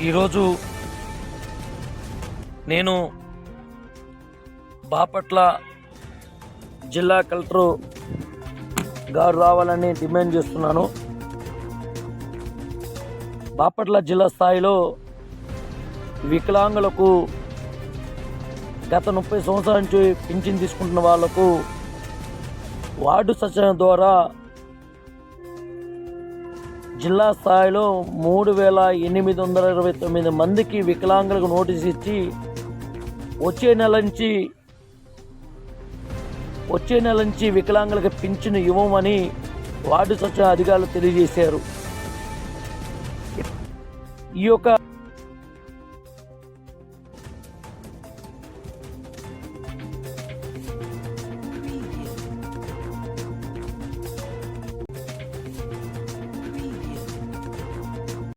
ఈరోజు నేను బాపట్ల జిల్లా కలెక్టర్ గారు రావాలని డిమాండ్ చేస్తున్నాను. బాపట్ల జిల్లా స్థాయిలో వికలాంగులకు గత 30 సంవత్సరాల నుంచి పింఛన్ తీసుకుంటున్న వాళ్లకు వార్డు సచివాలయం ద్వారా జిల్లా స్థాయిలో 3,829 మందికి వికలాంగులకు నోటీస్ ఇచ్చి వచ్చే నెల నుంచి వికలాంగులకు పింఛను ఇవ్వమని వార్డు సచివాలయ అధికారులు తెలియజేశారు. ఈ యొక్క